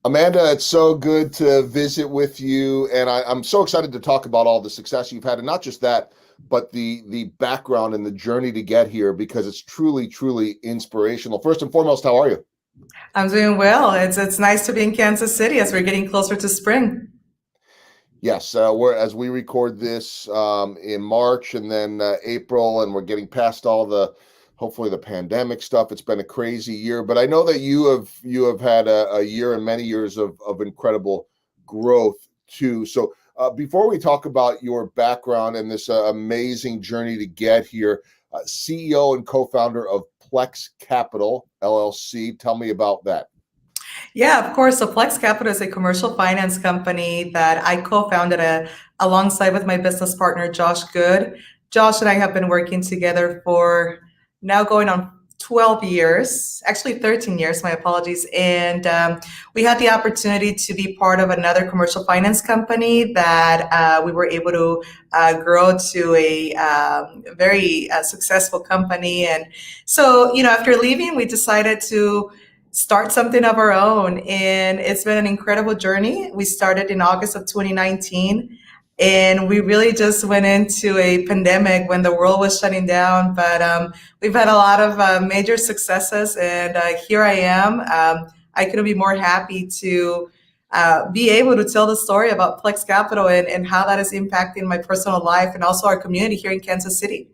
Amanda, it's so good to visit with you, and I'm so excited to talk about all the success you've had, and not just that, but the background and the journey to get here because it's truly, truly inspirational. First and foremost, how are you? I'm doing well. It's nice to be in Kansas City as we're getting closer to spring. Yes, we're as we record this in March and then April, and we're getting past all the hopefully the pandemic stuff. It's been a crazy year, but I know that you have had a year and many years of incredible growth too. So before we talk about your background and this amazing journey to get here, CEO and co-founder of Plex Capital LLC, tell me about that. Yeah, of course. So Flex Capital is a commercial finance company that I co-founded alongside with my business partner, Josh Good. Josh and I have been working together for now going on 12 years, actually 13 years, my apologies. And we had the opportunity to be part of another commercial finance company that we were able to grow to a very successful company. And so, after leaving, we decided to start something of our own. And it's been an incredible journey. We started in August of 2019. And we really just went into a pandemic when the world was shutting down. But we've had a lot of major successes. And here I am. I couldn't be more happy to be able to tell the story about Plex Capital and how that is impacting my personal life and also our community here in Kansas City.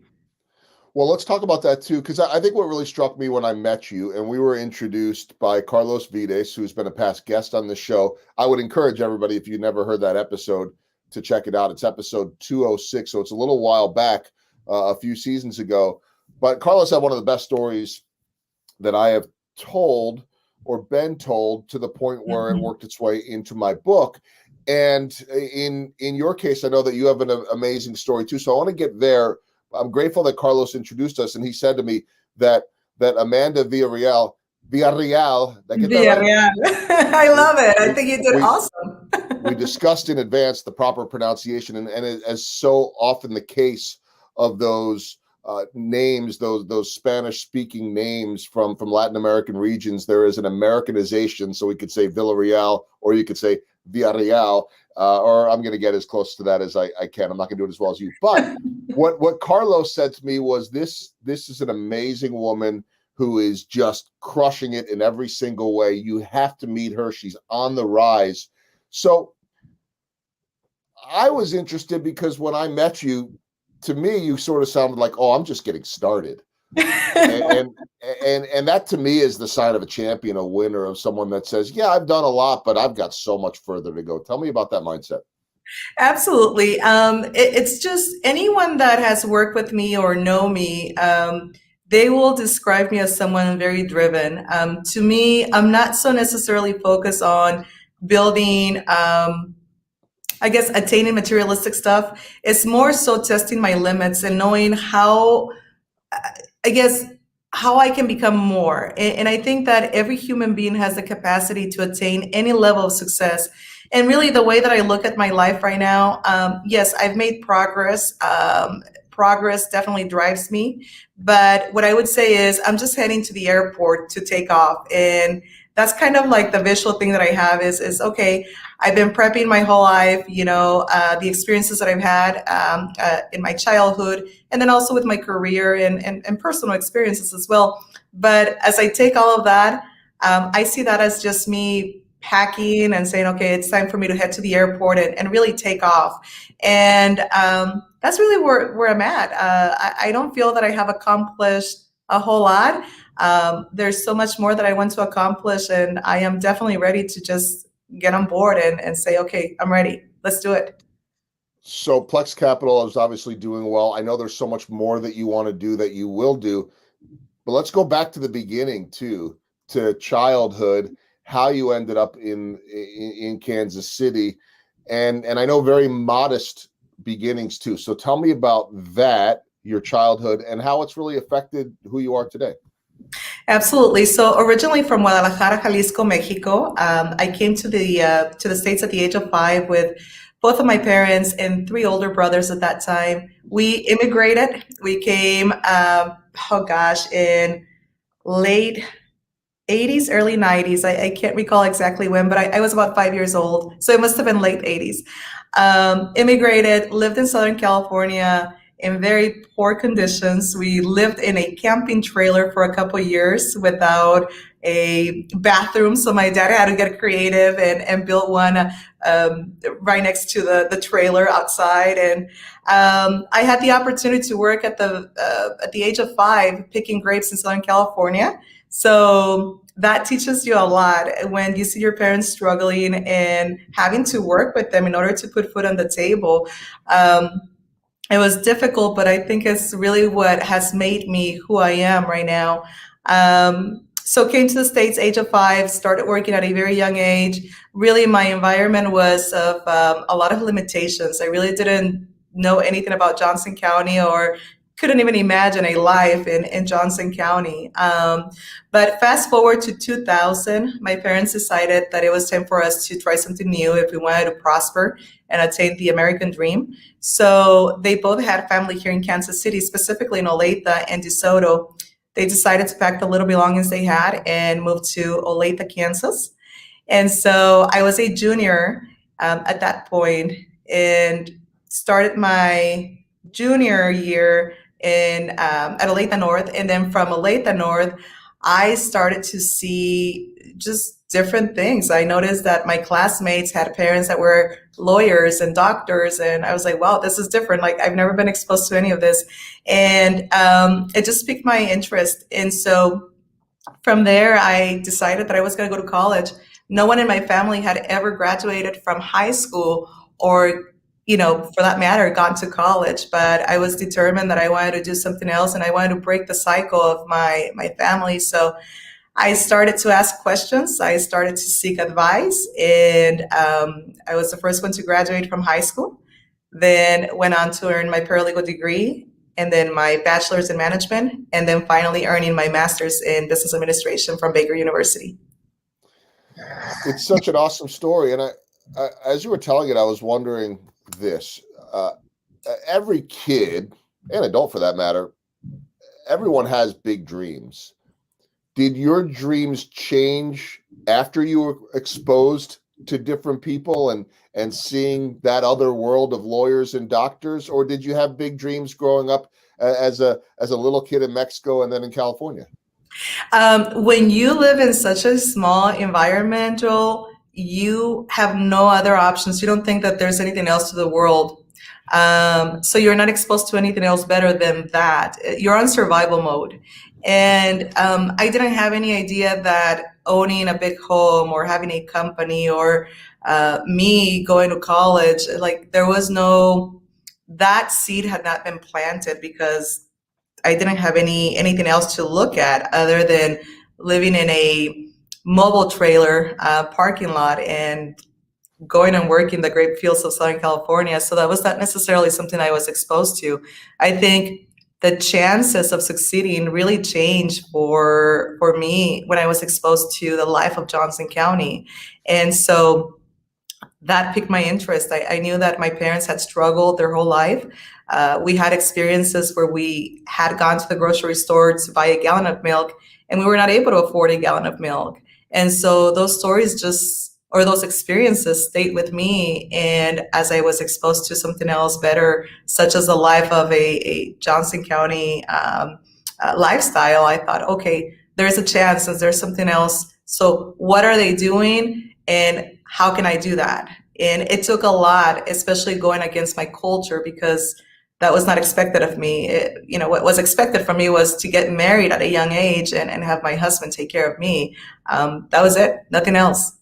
Well, let's talk about that too, because I think what really struck me when I met you, and we were introduced by Carlos Vides, who's been a past guest on the show. I would encourage everybody, if you never heard that episode, to check it out. It's episode 206, so it's a little while back, a few seasons ago. But Carlos had one of the best stories that I have told or been told to the point where it Mhm. worked its way into my book. And in your case, I know that you have an amazing story too. So I want to get there. I'm grateful that Carlos introduced us, and he said to me that Amanda Villarreal, did I get that right? Villarreal. I We love it. I we think you did we awesome. we discussed in advance the proper pronunciation, and as so often the case of those names, those Spanish speaking names from Latin American regions, there is an Americanization. So we could say Villarreal, or you could say Villarreal, or I'm going to get as close to that as I can. I'm not going to do it as well as you. But what Carlos said to me was this is an amazing woman who is just crushing it in every single way. You have to meet her. She's on the rise. So I was interested because when I met you, to me, you sort of sounded like, "Oh, I'm just getting started," and and and that to me is the sign of a champion, a winner, of someone that says, "Yeah, I've done a lot, but I've got so much further to go." Tell me about that mindset. Absolutely. It's just anyone that has worked with me or know me, they will describe me as someone very driven. To me, I'm not so necessarily focused on building, I guess, attaining materialistic stuff. It's more so testing my limits and knowing how, I guess, how I can become more. And I think that every human being has the capacity to attain any level of success. And really, the way that I look at my life right now, yes, I've made progress. Progress definitely drives me. But what I would say is, I'm just heading to the airport to take off. And that's kind of like the visual thing that I have is okay, I've been prepping my whole life, the experiences that I've had in my childhood, and then also with my career and personal experiences as well. But as I take all of that, I see that as just me packing and saying, okay, it's time for me to head to the airport and really take off. And that's really where I'm at. I don't feel that I have accomplished a whole lot. There's so much more that I want to accomplish, and I am definitely ready to just get on board and say, okay, I'm ready. Let's do it. So Plex Capital is obviously doing well. I know there's so much more that you want to do that you will do, but let's go back to the beginning too, to childhood, how you ended up in Kansas City, and I know very modest beginnings too. So tell me about that, your childhood, and how it's really affected who you are today. Absolutely. So originally from Guadalajara, Jalisco, Mexico, I came to the States at the age of 5 with both of my parents and 3 older brothers at that time. We immigrated. We came, oh gosh, in late 80s, early 90s. I can't recall exactly when, but I was about 5 years old. So it must have been late 80s. Immigrated, lived in Southern California in very poor conditions. We lived in a camping trailer for a couple years without a bathroom. So my dad had to get creative and built one right next to the trailer outside. And I had the opportunity to work at the age of 5 picking grapes in Southern California. So that teaches you a lot when you see your parents struggling and having to work with them in order to put food on the table. Um, it was difficult, but I think it's really what has made me who I am right now. So came to the States age of 5, started working at a very young age. Really, my environment was of a lot of limitations. I really didn't know anything about Johnson County or couldn't even imagine a life in Johnson County. But fast forward to 2000, my parents decided that it was time for us to try something new if we wanted to prosper and attain the American dream. So they both had family here in Kansas City, specifically in Olathe and DeSoto. They decided to pack the little belongings they had and move to Olathe, Kansas. And so I was a junior at that point and started my junior year in at Olathe North. And then from Olathe North, I started to see just different things. I noticed that my classmates had parents that were lawyers and doctors, and I was like, wow, this is different. Like, I've never been exposed to any of this. And it just piqued my interest. And so from there, I decided that I was going to go to college. No one in my family had ever graduated from high school or, for that matter, gone to college. But I was determined that I wanted to do something else and I wanted to break the cycle of my family. So I started to ask questions. I started to seek advice. And I was the first one to graduate from high school, then went on to earn my paralegal degree and then my bachelor's in management, and then finally earning my master's in business administration from Baker University. It's such an awesome story. And as you were telling it, I was wondering this. Every kid, and adult for that matter, everyone has big dreams. Did your dreams change after you were exposed to different people and seeing that other world of lawyers and doctors, or did you have big dreams growing up as a little kid in Mexico and then in California? When you live in such a small environment, Joel, you have no other options. You don't think that there's anything else to the world. So you're not exposed to anything else better than that. You're on survival mode. And I didn't have any idea that owning a big home or having a company or me going to college, like there was no, that seed had not been planted because I didn't have anything else to look at other than living in a mobile trailer parking lot and going and working the grape fields of Southern California. So that was not necessarily something I was exposed to. I think the chances of succeeding really changed for me when I was exposed to the life of Johnson County. And so that piqued my interest. I knew that my parents had struggled their whole life. We had experiences where we had gone to the grocery store to buy a gallon of milk and we were not able to afford a gallon of milk. And so those stories or those experiences stayed with me. And as I was exposed to something else better, such as the life of a Johnson County lifestyle, I thought, okay, there's a chance that there's something else. So what are they doing? And how can I do that? And it took a lot, especially going against my culture, because that was not expected of me. What was expected from me was to get married at a young age and have my husband take care of me. That was it, nothing else.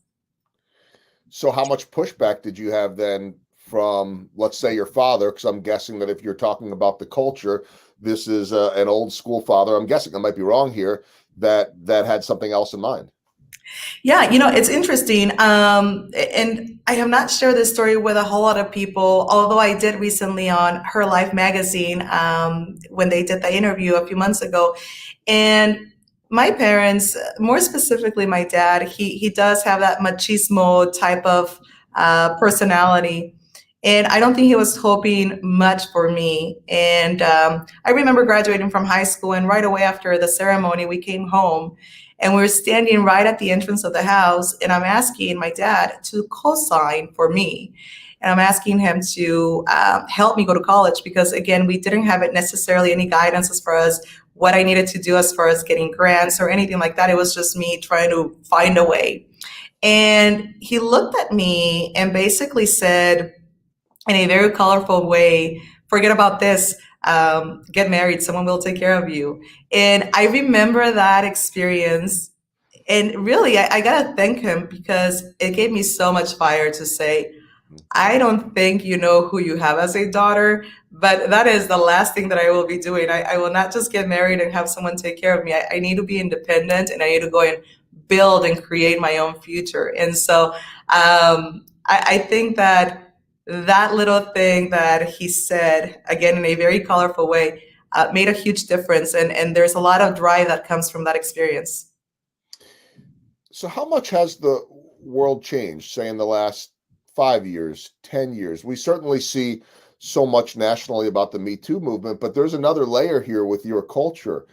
So how much pushback did you have then from, let's say, your father? Because I'm guessing that if you're talking about the culture, this is an old school father. I'm guessing I might be wrong here, that had something else in mind. Yeah, it's interesting. And I have not shared this story with a whole lot of people, although I did recently on Her Life magazine when they did the interview a few months ago. And my parents, more specifically my dad, he does have that machismo type of personality. And I don't think he was hoping much for me. And I remember graduating from high school, and right away after the ceremony, we came home. And we're standing right at the entrance of the house, and I'm asking my dad to co-sign for me. And I'm asking him to help me go to college because, again, we didn't have it necessarily any guidance as far as what I needed to do as far as getting grants or anything like that. It was just me trying to find a way. And he looked at me and basically said, in a very colorful way, forget about this, get married, someone will take care of you. And I remember that experience. And really, I got to thank him because it gave me so much fire to say, I don't think you know who you have as a daughter, but that is the last thing that I will be doing. I will not just get married and have someone take care of me. I need to be independent and I need to go and build and create my own future. And so I think that that little thing that he said, again, in a very colorful way, made a huge difference. And there's a lot of drive that comes from that experience. So, how much has the world changed, say, in the last 5 years, 10 years? We certainly see so much nationally about the Me Too movement, but there's another layer here with your culture,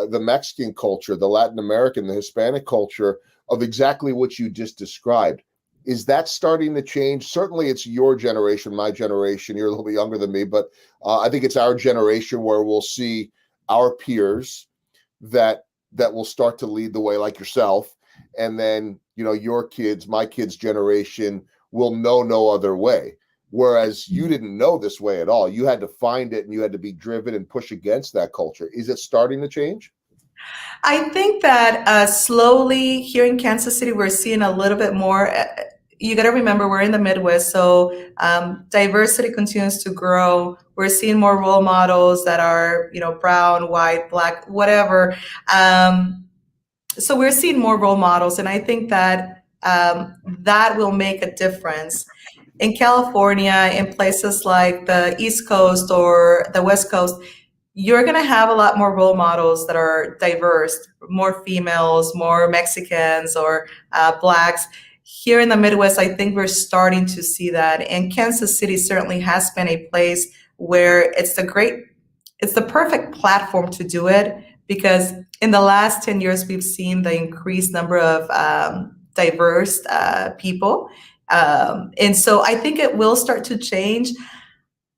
the Mexican culture, the Latin American, the Hispanic culture of exactly what you just described. Is that starting to change? Certainly, it's your generation, my generation. You're a little bit younger than me, but I think it's our generation where we'll see our peers that will start to lead the way, like yourself, and then your kids, my kids' generation will know no other way, whereas you didn't know this way at all. You had to find it and you had to be driven and push against that culture. Is it starting to change? I think that slowly here in Kansas City, we're seeing a little bit more. You got to remember, we're in the Midwest, so diversity continues to grow. We're seeing more role models that are, brown, white, black, whatever. So we're seeing more role models, and I think that that will make a difference. In California, in places like the East Coast or the West Coast, you're going to have a lot more role models that are diverse, more females, more Mexicans or blacks. Here in the Midwest, I think we're starting to see that. And Kansas City certainly has been a place where it's the perfect platform to do it because in the last 10 years, we've seen the increased number of diverse people. And so I think it will start to change.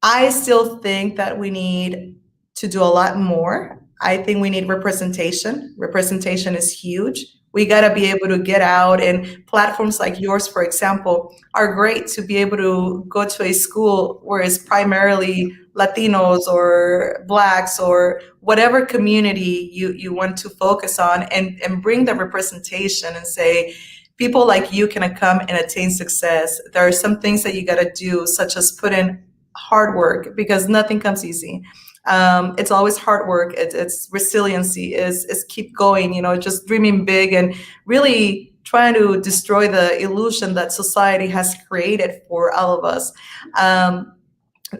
I still think that we need to do a lot more. I think we need representation. Representation is huge. We got to be able to get out, and platforms like yours, for example, are great to be able to go to a school where it's primarily Latinos or Blacks or whatever community you want to focus on and bring the representation and say, people like you can come and attain success. There are some things that you got to do, such as put in hard work because nothing comes easy. It's always hard work. It's resiliency. Is keep going. Just dreaming big and really trying to destroy the illusion that society has created for all of us.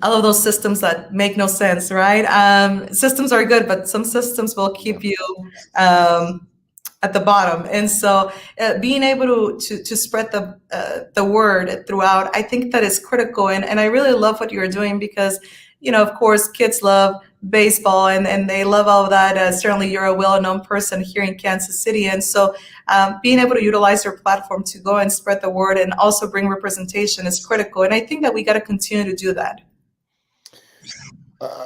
All of those systems that make no sense, right? Systems are good, but some systems will keep you at the bottom. And so being able to spread the word throughout, I think that is critical. And I really love what you're doing because, of course, kids love baseball and they love all of that. Certainly you're a well-known person here in Kansas City. And so being able to utilize your platform to go and spread the word and also bring representation is critical. And I think that we got to continue to do that.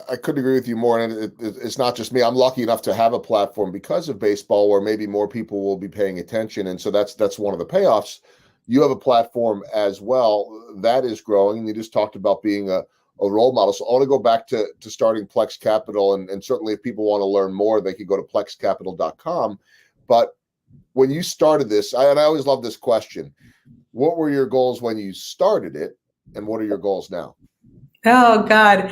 I couldn't agree with you more. And it's not just me. I'm lucky enough to have a platform because of baseball where maybe more people will be paying attention. And so that's one of the payoffs. You have a platform as well that is growing. You just talked about being a role model. So I want to go back to starting Plex Capital. And certainly if people want to learn more, they could go to plexcapital.com. But when you started this, and I always love this question, what were your goals when you started it? And what are your goals now? Oh, God.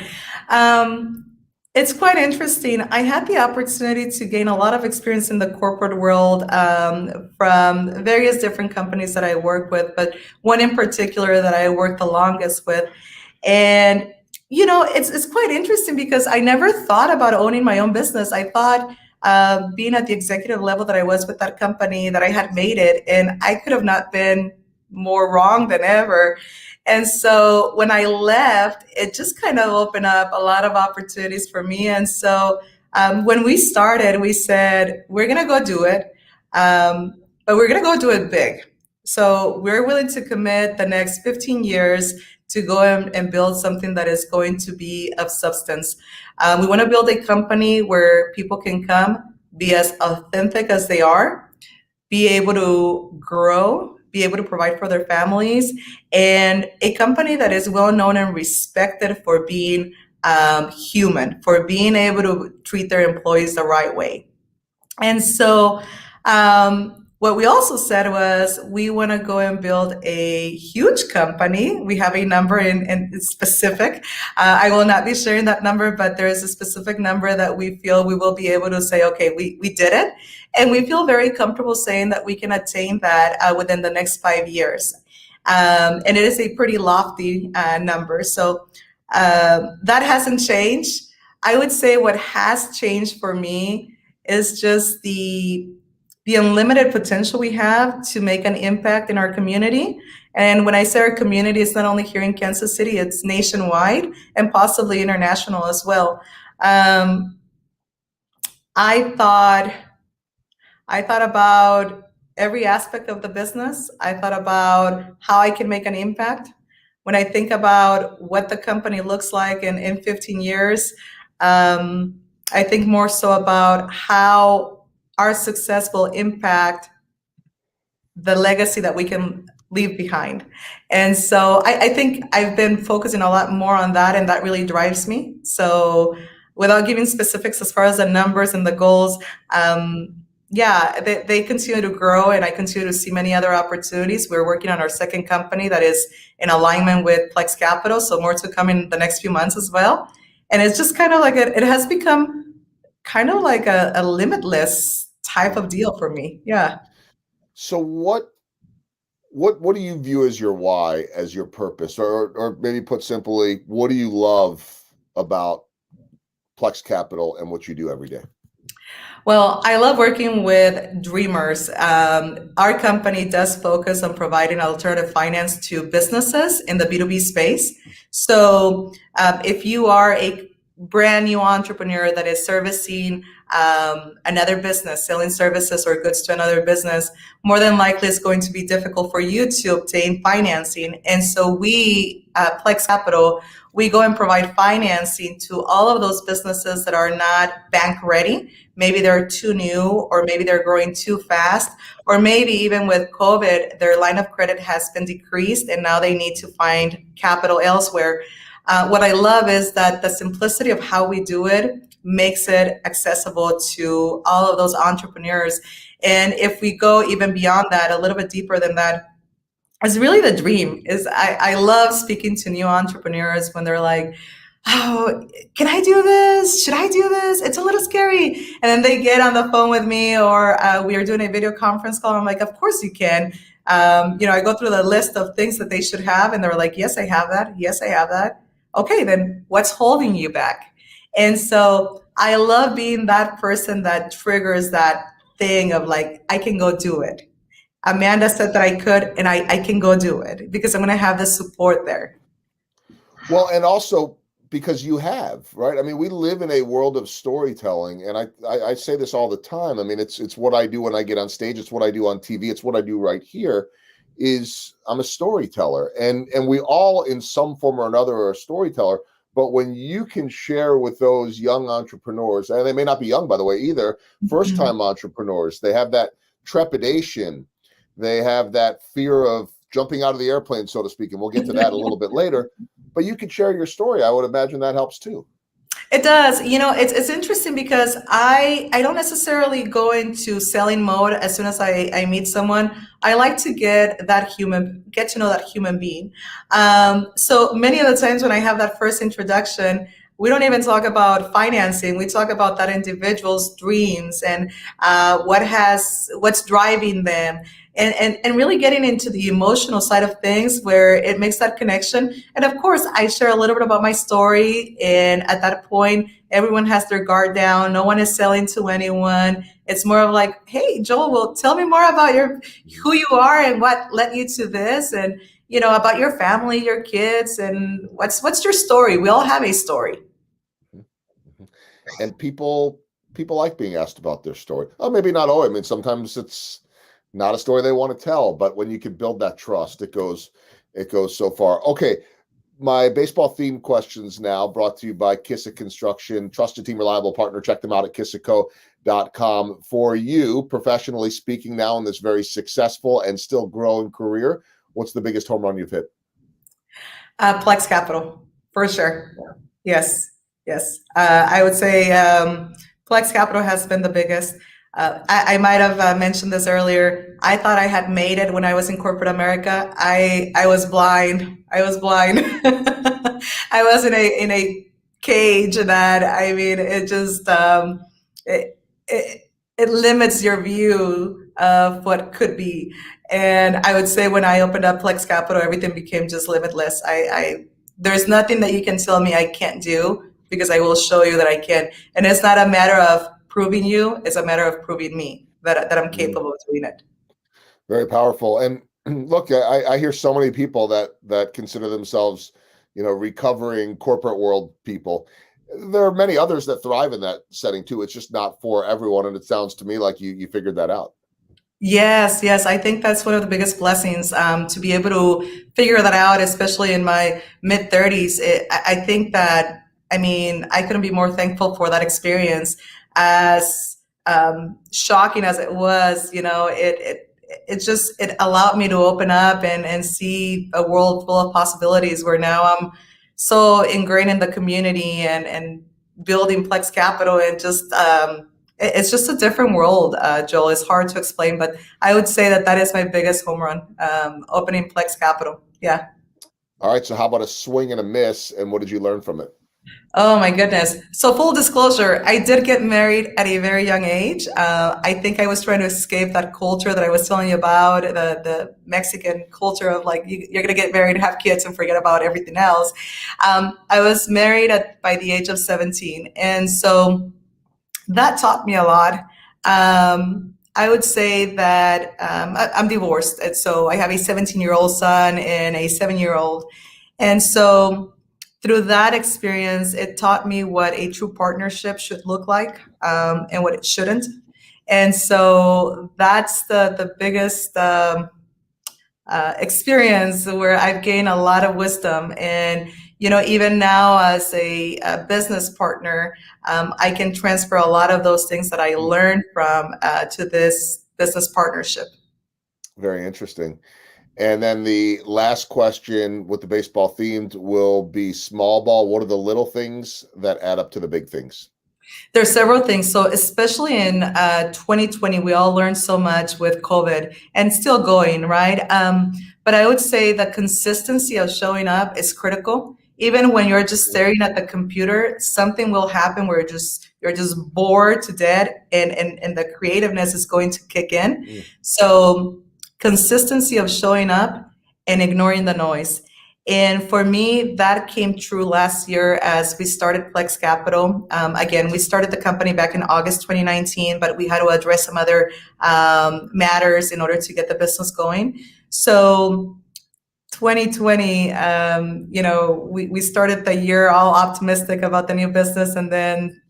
It's quite interesting. I had the opportunity to gain a lot of experience in the corporate world from various different companies that I work with, but one in particular that I worked the longest with. And, it's quite interesting because I never thought about owning my own business. I thought being at the executive level that I was with that company, that I had made it, and I could have not been more wrong than ever. And so when I left, it just kind of opened up a lot of opportunities for me. And so when we started, we said, we're going to go do it. But we're going to go do it big. So we're willing to commit the next 15 years to go and build something that is going to be of substance. We want to build a company where people can come, be as authentic as they are, be able to grow, be able to provide for their families, and a company that is well known and respected for being human, for being able to treat their employees the right way. And so, what we also said was we want to go and build a huge company. We have a number in specific. I will not be sharing that number, but there is a specific number that we feel we will be able to say, okay, we did it. And we feel very comfortable saying that we can attain that within the next 5 years. And it is a pretty lofty number. So that hasn't changed. I would say what has changed for me is just the unlimited potential we have to make an impact in our community. And when I say our community, it's not only here in Kansas City, it's nationwide and possibly international as well. Um, I thought I thought about every aspect of the business. I thought about how I can make an impact. When I think about what the company looks like in 15 years, I think more so about how our success will impact the legacy that we can leave behind. And so I think I've been focusing a lot more on that, and that really drives me. So without giving specifics as far as the numbers and the goals, yeah, they continue to grow, and I continue to see many other opportunities. We're working on our second company that is in alignment with Plex Capital, so more to come in the next few months as well. And it's just kind of like it has become kind of like a limitless type of deal for me. Yeah. So what do you view as your why, as your purpose, or maybe put simply, what do you love about Plex Capital and what you do every day? Well, I love working with dreamers. Our company does focus on providing alternative finance to businesses in the B2B space. So, if you are a brand new entrepreneur that is servicing another business, selling services or goods to another business, more than likely it's going to be difficult for you to obtain financing. And so we, Plex Capital, we go and provide financing to all of those businesses that are not bank ready. Maybe they're too new, or maybe they're growing too fast, or maybe even with COVID, their line of credit has been decreased and now they need to find capital elsewhere. What I love is that the simplicity of how we do it makes it accessible to all of those entrepreneurs. And if we go even beyond that, a little bit deeper than that, it's really the dream. Is I love speaking to new entrepreneurs when they're like, oh, can I do this? Should I do this? It's a little scary. And then they get on the phone with me, or we are doing a video conference call. I'm like, of course you can. I go through the list of things that they should have, and they're like, yes, I have that. Yes, I have that. Okay, then what's holding you back? And so I love being that person that triggers that thing of like, I can go do it. Amanda said that I could, and I can go do it because I'm going to have the support there. Well, and also because you have, right? I mean, we live in a world of storytelling, and I say this all the time. I mean, it's what I do when I get on stage. It's what I do on TV. It's what I do right here. Is I'm a storyteller, and we all, in some form or another, are a storyteller. But when you can share with those young entrepreneurs, and they may not be young, by the way, either, first time entrepreneurs, they have that trepidation, they have that fear of jumping out of the airplane, so to speak, and we'll get to that a little bit later. But you could share your story. I would imagine that helps too. It does. It's interesting because I don't necessarily go into selling mode as soon as I meet someone. I like to get to know that human being. So many of the times when I have that first introduction, we don't even talk about financing. We talk about that individual's dreams and what's driving them, and really getting into the emotional side of things where it makes that connection. And of course, I share a little bit about my story. And at that point, everyone has their guard down. No one is selling to anyone. It's more of like, hey, Joel, well, tell me more about who you are and what led you to this, and about your family, your kids, and what's your story. We all have a story. And people people like being asked about their story. Oh, maybe not always. I mean, sometimes it's not a story they want to tell, but when you can build that trust, it goes so far. Okay, my baseball themed questions now brought to you by Kissick Construction, trusted team, reliable partner. Check them out at kissico.com. For you, professionally speaking, now in this very successful and still growing career, what's the biggest home run you've hit? Plex Capital, for sure. Yes, yes. I would say Plex Capital has been the biggest. I might have mentioned this earlier. I thought I had made it when I was in corporate America. I was blind. I was blind. I was in a cage that, I mean, it just it limits your view of what could be. And I would say when I opened up Plex Capital, everything became just limitless. There's nothing that you can tell me I can't do, because I will show you that I can. And it's not a matter of proving you; it's a matter of proving me that I'm Mm, capable of doing it. very powerful. And look, I hear so many people that consider themselves, recovering corporate world people. There are many others that thrive in that setting too. It's just not for everyone, and it sounds to me like you figured that out. Yes, yes. I think that's one of the biggest blessings, to be able to figure that out, especially in my mid 30s. I think that, I mean, I couldn't be more thankful for that experience. As shocking as it was, it allowed me to open up and see a world full of possibilities, where now I'm so ingrained in the community and building Plex Capital, and just it's just a different world, Joel. It's hard to explain, but I would say that that is my biggest home run, opening Plex Capital. Yeah. All right, so how about a swing and a miss, and what did you learn from it? Oh my goodness. So full disclosure, I did get married at a very young age. I think I was trying to escape that culture that I was telling you about, the Mexican culture of like, you're going to get married, have kids, and forget about everything else. I was married by the age of 17. And so that taught me a lot. I would say that I'm divorced. And so I have a 17-year-old son and a 7-year-old. And so through that experience, it taught me what a true partnership should look like, and what it shouldn't. And so that's the biggest experience where I've gained a lot of wisdom. And, even now as a business partner, I can transfer a lot of those things that I learned from to this business partnership. Very interesting. And then the last question with the baseball themed will be small ball. What are the little things that add up to the big things? There's several things. So especially in 2020, we all learned so much with COVID, and still going, right? But I would say the consistency of showing up is critical. Even when you're just staring at the computer, something will happen where you're just bored to death, and the creativeness is going to kick in. Mm. So consistency of showing up and ignoring the noise. And for me, that came true last year as we started Plex Capital. Again, we started the company back in August 2019, but we had to address some other matters in order to get the business going. So 2020, we started the year all optimistic about the new business, and then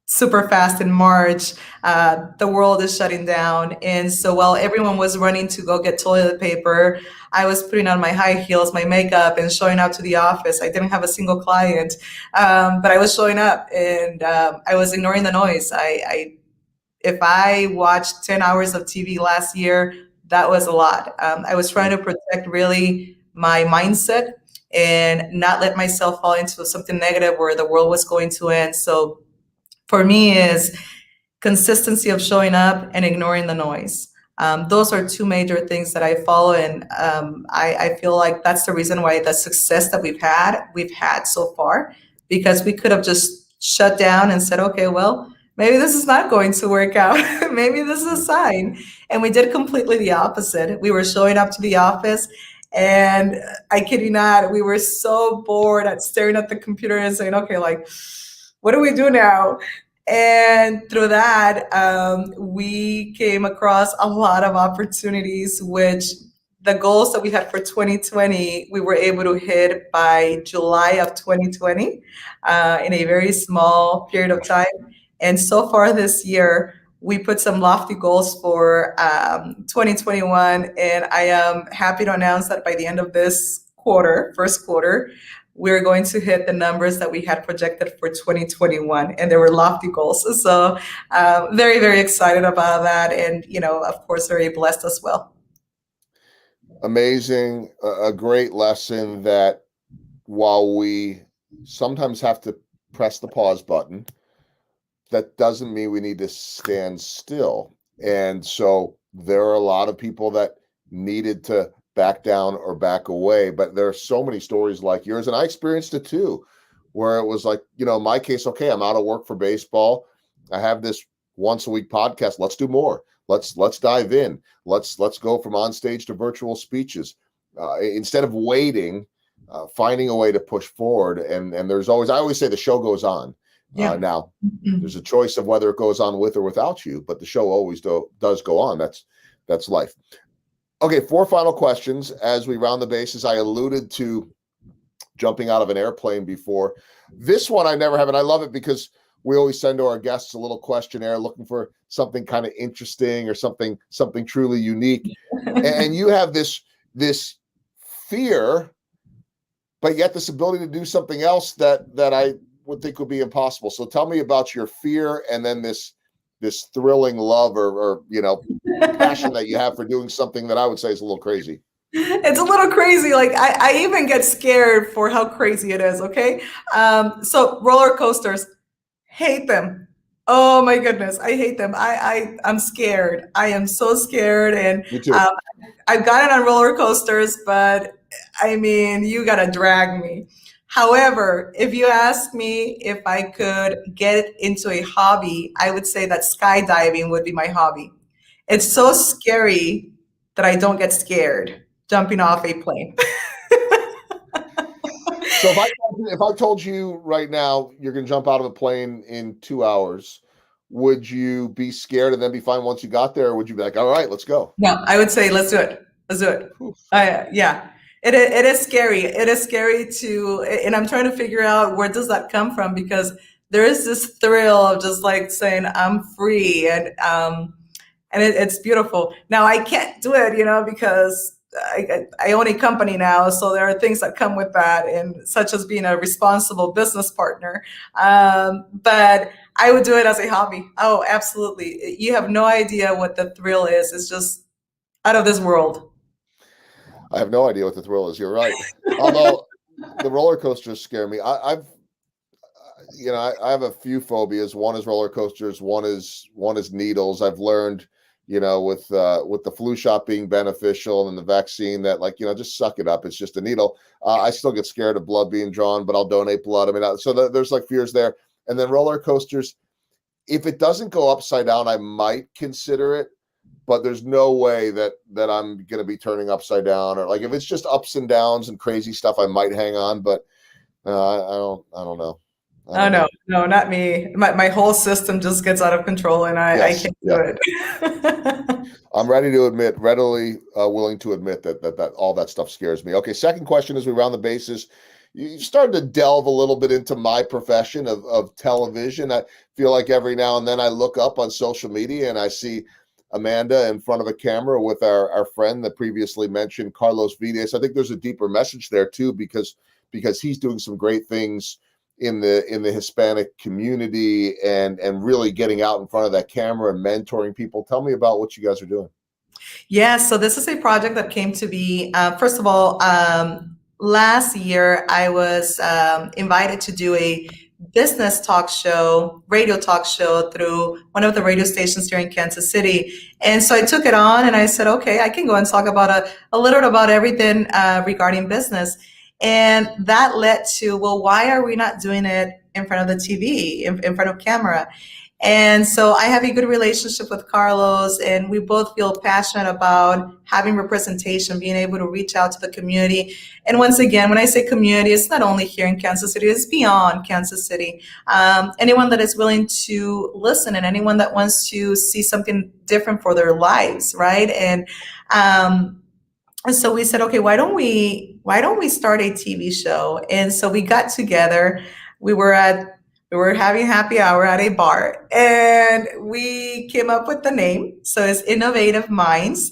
super fast in March, the world is shutting down. And so while everyone was running to go get toilet paper, I was putting on my high heels, my makeup, and showing up to the office. I didn't have a single client, but I was showing up, and I was ignoring the noise. If I watched 10 hours of TV last year, that was a lot. I was trying to protect really my mindset and not let myself fall into something negative where the world was going to end. So for me is consistency of showing up and ignoring the noise. Those are two major things that I follow, and I feel like that's the reason why the success that we've had so far, because we could have just shut down and said, okay, well, maybe this is not going to work out. Maybe this is a sign. And we did completely the opposite. We were showing up to the office, and I kid you not, we were so bored at staring at the computer and saying, okay, like, what do we do now? And through that, we came across a lot of opportunities, which the goals that we had for 2020, we were able to hit by July of 2020, in a very small period of time. And so far this year, we put some lofty goals for 2021. And I am happy to announce that by the end of this quarter, first quarter, we're going to hit the numbers that we had projected for 2021. And there were lofty goals. So very, very excited about that. And, of course, very blessed as well. Amazing. A great lesson that while we sometimes have to press the pause button, that doesn't mean we need to stand still. And so there are a lot of people that needed to back down or back away, but there are so many stories like yours, and I experienced it too, where it was like, in my case, okay, I'm out of work for baseball. I have this once a week podcast. Let's do more. Let's dive in. Let's go from on stage to virtual speeches. Instead of waiting, finding a way to push forward. And I always say the show goes on. Yeah. Now, there's a choice of whether it goes on with or without you, but the show always does go on. That's life. Okay, 4 final questions as we round the bases. I alluded to jumping out of an airplane before. This one I never have, and I love it because we always send to our guests a little questionnaire looking for something kind of interesting or something truly unique. And you have this fear, but yet this ability to do something else that I would think would be impossible. So tell me about your fear and then this thrilling love or passion that you have for doing something that I would say is a little crazy. It's a little crazy. Like I even get scared for how crazy it is. Okay. So roller coasters, hate them. Oh my goodness. I hate them. I'm scared. I am so scared. And Me too. I've gotten on roller coasters, but I mean, you got to drag me. However, if you ask me if I could get into a hobby, I would say that skydiving would be my hobby. It's so scary that I don't get scared jumping off a plane. So if I told you right now you're going to jump out of a plane in 2 hours, would you be scared and then be fine once you got there? Or would you be like, all right, let's go? No, I would say, let's do it. Let's do it. Yeah. It is scary. It is scary and I'm trying to figure out where does that come from, because there is this thrill of just like saying I'm free, and it's beautiful. Now I can't do it, because I own a company now, so there are things that come with that, and such as being a responsible business partner. But I would do it as a hobby. Oh, absolutely. You have no idea what the thrill is. It's just out of this world. I have no idea what the thrill is. You're right. Although the roller coasters scare me. I have a few phobias. One is roller coasters. One is needles. I've learned, with the flu shot being beneficial and the vaccine that just suck it up. It's just a needle. I still get scared of blood being drawn, but I'll donate blood. I mean, so there's like fears there. And then roller coasters, if it doesn't go upside down, I might consider it. But there's no way that I'm going to be turning upside down, or like if it's just ups and downs and crazy stuff, I might hang on. But I don't know. No, not me. My whole system just gets out of control, and I can't do it. I'm readily willing to admit that all that stuff scares me. Okay, second question as we round the bases. You started to delve a little bit into my profession of television. I feel like every now and then I look up on social media and I see Amanda in front of a camera with our friend that previously mentioned, Carlos Vides. I think there's a deeper message there too, because he's doing some great things in the Hispanic community and really getting out in front of that camera and mentoring people. Tell me about what you guys are doing. Yeah, so this is a project that came to be, first of all, last year I was invited to do a business radio talk show through one of the radio stations here in Kansas City. And so I took it on and I said, okay, I can go and talk about a little bit about everything regarding business. And that led to, well, why are we not doing it in front of the TV, in front of camera? And so I have a good relationship with Carlos, and we both feel passionate about having representation, being able to reach out to the community. And once again, when I say community, it's not only here in Kansas City, it's beyond Kansas City. Anyone that is willing to listen and anyone that wants to see something different for their lives, right? And so we said, okay, why don't we start a TV show? And so we got together. We were at We were having happy hour at a bar, and we came up with the name. So it's Innovative Minds.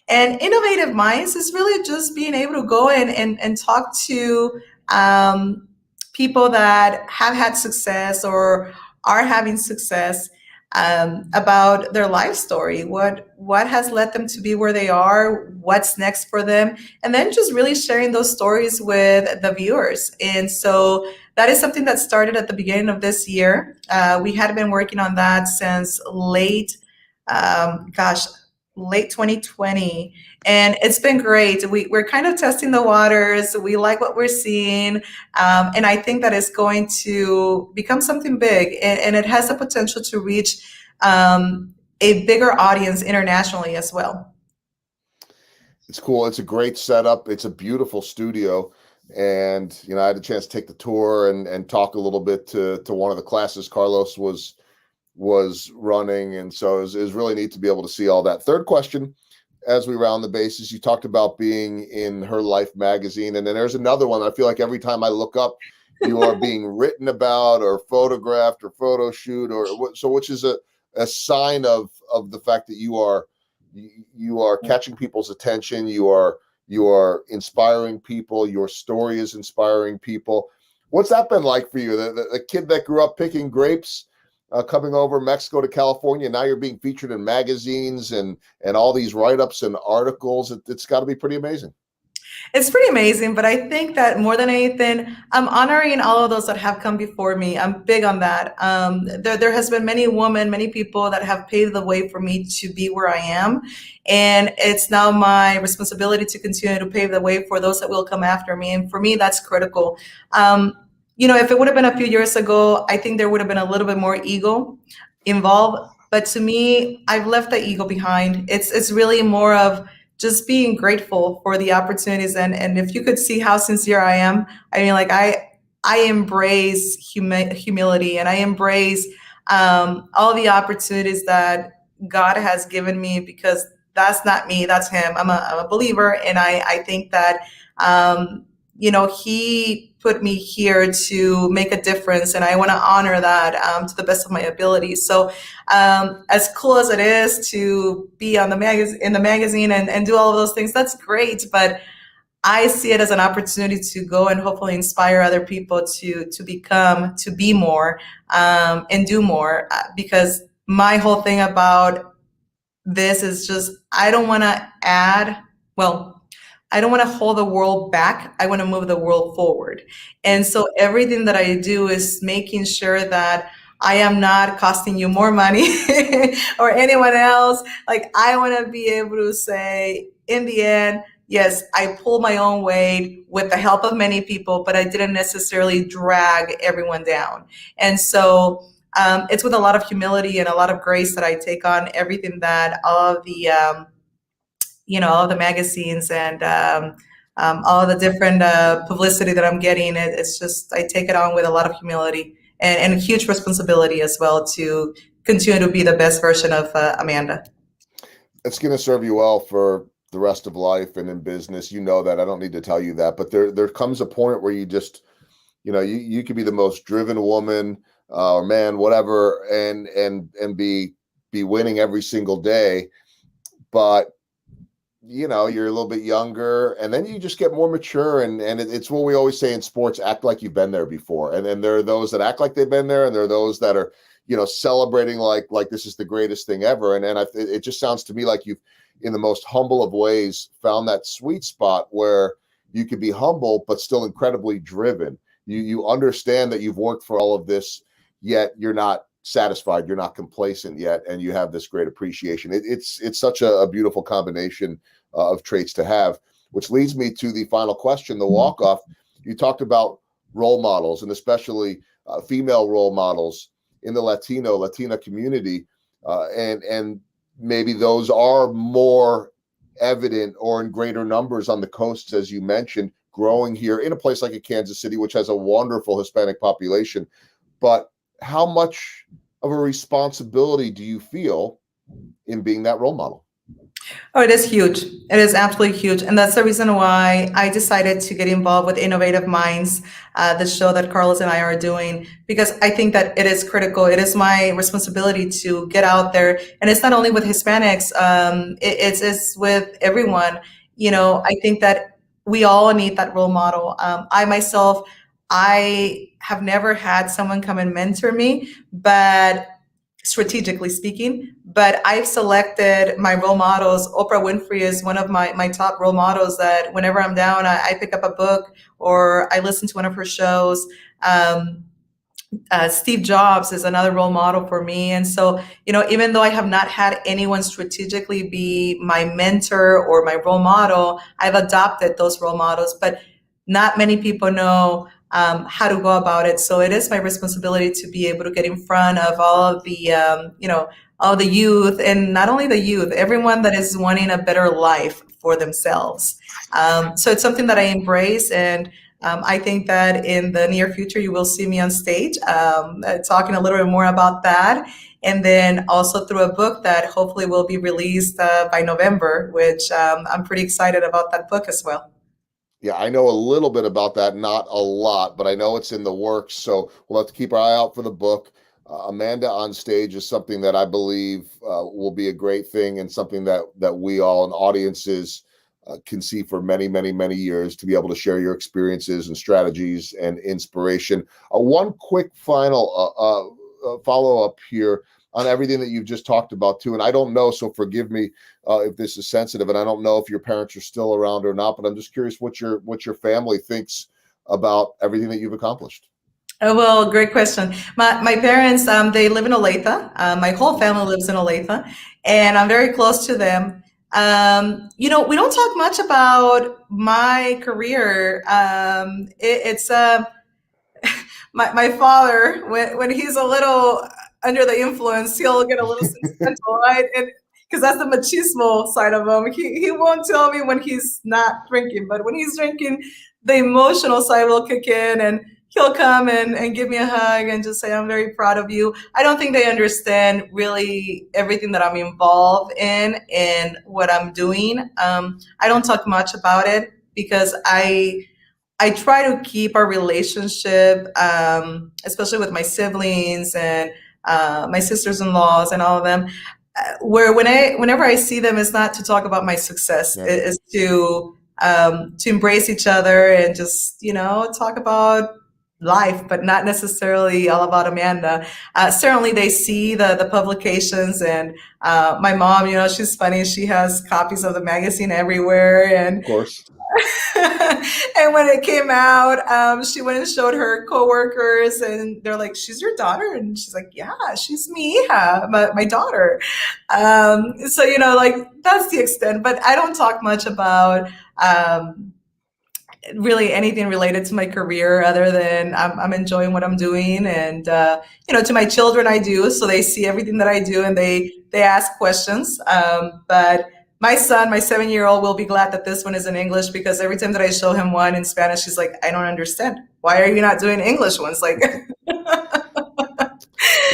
And Innovative Minds is really just being able to go in and talk to um, people that have had success or are having success, about their life story, what has led them to be where they are, what's next for them, and then just really sharing those stories with the viewers. And so that is something that started at the beginning of this year. We had been working on that since gosh, late 2020. And it's been great. We're kind of testing the waters. We like what we're seeing. And I think that it's going to become something big. And it has the potential to reach a bigger audience internationally as well. It's cool. It's a great setup. It's a beautiful studio. And I had a chance to take the tour and talk a little bit to one of the classes Carlos was running. And so it was really neat to be able to see all that. Third question, as we round the bases, you talked about being in Her Life magazine. And then there's another one. I feel like every time I look up, you are being written about or photographed or photo shoot which is a sign of the fact that you are catching people's attention. You are inspiring people. Your story is inspiring people. What's that been like for you? The kid that grew up picking grapes, coming over Mexico to California. Now you're being featured in magazines and all these write-ups and articles. It's got to be pretty amazing. It's pretty amazing, but I think that more than anything, I'm honoring all of those that have come before me. I'm big on that. There has been many women, many people that have paved the way for me to be where I am, and it's now my responsibility to continue to pave the way for those that will come after me. And for me, that's critical. If it would have been a few years ago, I think there would have been a little bit more ego involved. But to me, I've left the ego behind. It's really more of just being grateful for the opportunities, and if you could see how sincere I am, I mean, like I embrace humility, and I embrace all the opportunities that God has given me, because that's not me, that's him. I'm a believer, and I think that he put me here to make a difference, and I want to honor that to the best of my ability. So as cool as it is to be on the in the magazine and do all of those things, that's great. But I see it as an opportunity to go and hopefully inspire other people to be more, and do more. Because my whole thing about this is just, I don't want to I don't want to hold the world back. I want to move the world forward. And so everything that I do is making sure that I am not costing you more money or anyone else. Like, I want to be able to say, in the end, yes, I pulled my own weight with the help of many people, but I didn't necessarily drag everyone down. And so it's with a lot of humility and a lot of grace that I take on everything that all of the magazines and all of the different publicity that I'm getting. It's just, I take it on with a lot of humility and a huge responsibility as well to continue to be the best version of Amanda. It's going to serve you well for the rest of life and in business. You know that. I don't need to tell you that. But there comes a point where you just, you could be the most driven woman or man, whatever, and be winning every single day. But you're a little bit younger, and then you just get more mature, and it's what we always say in sports: act like you've been there before. And then there are those that act like they've been there, and there are those that are celebrating like this is the greatest thing ever. And it just sounds to me like you've, in the most humble of ways, found that sweet spot where you could be humble but still incredibly driven. You understand that you've worked for all of this, yet you're not satisfied, you're not complacent yet, and you have this great appreciation. It's such a beautiful combination of traits to have, which leads me to the final question, the walk-off. You talked about role models, and especially female role models in the Latina community, and maybe those are more evident or in greater numbers on the coasts, as you mentioned, growing here in a place like Kansas City, which has a wonderful Hispanic population. But how much of a responsibility do you feel in being that role model? Oh, it is huge. It is absolutely huge. And that's the reason why I decided to get involved with Innovative Minds, the show that Carlos and I are doing, because I think that it is critical. It is my responsibility to get out there. And it's not only with Hispanics, it's with everyone. I think that we all need that role model. I myself, I have never had someone come and mentor me, but strategically speaking, but I've selected my role models. Oprah Winfrey is one of my top role models that whenever I'm down, I pick up a book or I listen to one of her shows. Um, Steve Jobs is another role model for me. And so, even though I have not had anyone strategically be my mentor or my role model, I've adopted those role models. But not many people know how to go about it. So it is my responsibility to be able to get in front of all of the, all the youth, and not only the youth, everyone that is wanting a better life for themselves. So it's something that I embrace, and I think that in the near future, you will see me on stage talking a little bit more about that. And then also through a book that hopefully will be released by November, which I'm pretty excited about that book as well. Yeah, I know a little bit about that, not a lot, but I know it's in the works. So we'll have to keep our eye out for the book. Amanda on stage is something that I believe will be a great thing, and something that we all and audiences can see for many, many, many years, to be able to share your experiences and strategies and inspiration. One quick final follow up here on everything that you've just talked about too. And I don't know, so forgive me if this is sensitive, and I don't know if your parents are still around or not, but I'm just curious what your family thinks about everything that you've accomplished. Oh, well, great question. My parents, they live in Olathe. My whole family lives in Olathe, and I'm very close to them. We don't talk much about my career. It's my father, when he's a little under the influence, he'll get a little sentimental, right? And because that's the machismo side of him. He won't tell me when he's not drinking, but when he's drinking, the emotional side will kick in, and he'll come and give me a hug and just say, I'm very proud of you. I don't think they understand really everything that I'm involved in and what I'm doing. I don't talk much about it because I try to keep our relationship, especially with my siblings and my sisters-in-laws and all of them, where whenever I see them, it's not to talk about my success. Yeah, It is to embrace each other and just talk about life, but not necessarily all about Amanda. Certainly, they see the publications, and my mom, she's funny. She has copies of the magazine everywhere, of course. and when it came out, she went and showed her coworkers, and they're like, "She's your daughter?" And she's like, "Yeah, she's me, my daughter." So like that's the extent. But I don't talk much about really anything related to my career other than I'm enjoying what I'm doing, and to my children I do, so they see everything that I do and they ask questions, but my son, my 7-year-old, will be glad that this one is in English, because every time that I show him one in Spanish, he's like, I don't understand, why are you not doing English ones? Like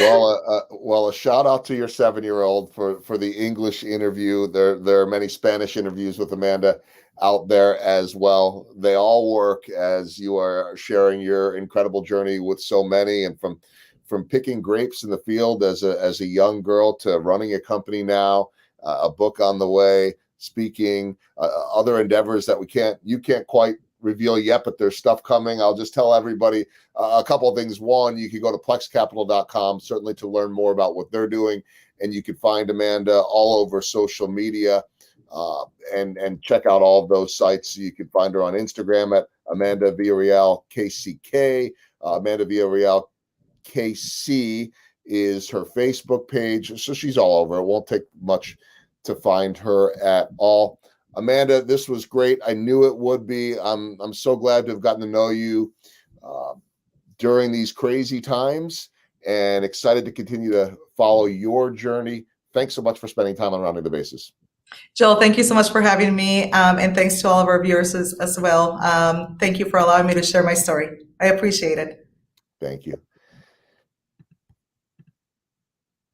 Well, a shout out to your 7-year-old for the English interview. There are many Spanish interviews with Amanda out there as well. They all work, as you are sharing your incredible journey with so many, and from picking grapes in the field as a young girl to running a company now, a book on the way, speaking, other endeavors that you can't quite reveal yet, but there's stuff coming. I'll just tell everybody a couple of things. One, you can go to plexcapital.com, certainly, to learn more about what they're doing, and you can find Amanda all over social media, and check out all of those sites. You can find her on Instagram at Amanda Villarreal KCK. Amanda Villarreal KC is her Facebook page, so she's all over. It won't take much to find her at all. Amanda, this was great. I knew it would be. I'm so glad to have gotten to know you during these crazy times, and excited to continue to follow your journey. Thanks so much for spending time on Rounding the Bases. Joel, thank you so much for having me, and thanks to all of our viewers as well. Thank you for allowing me to share my story. I appreciate it. Thank you.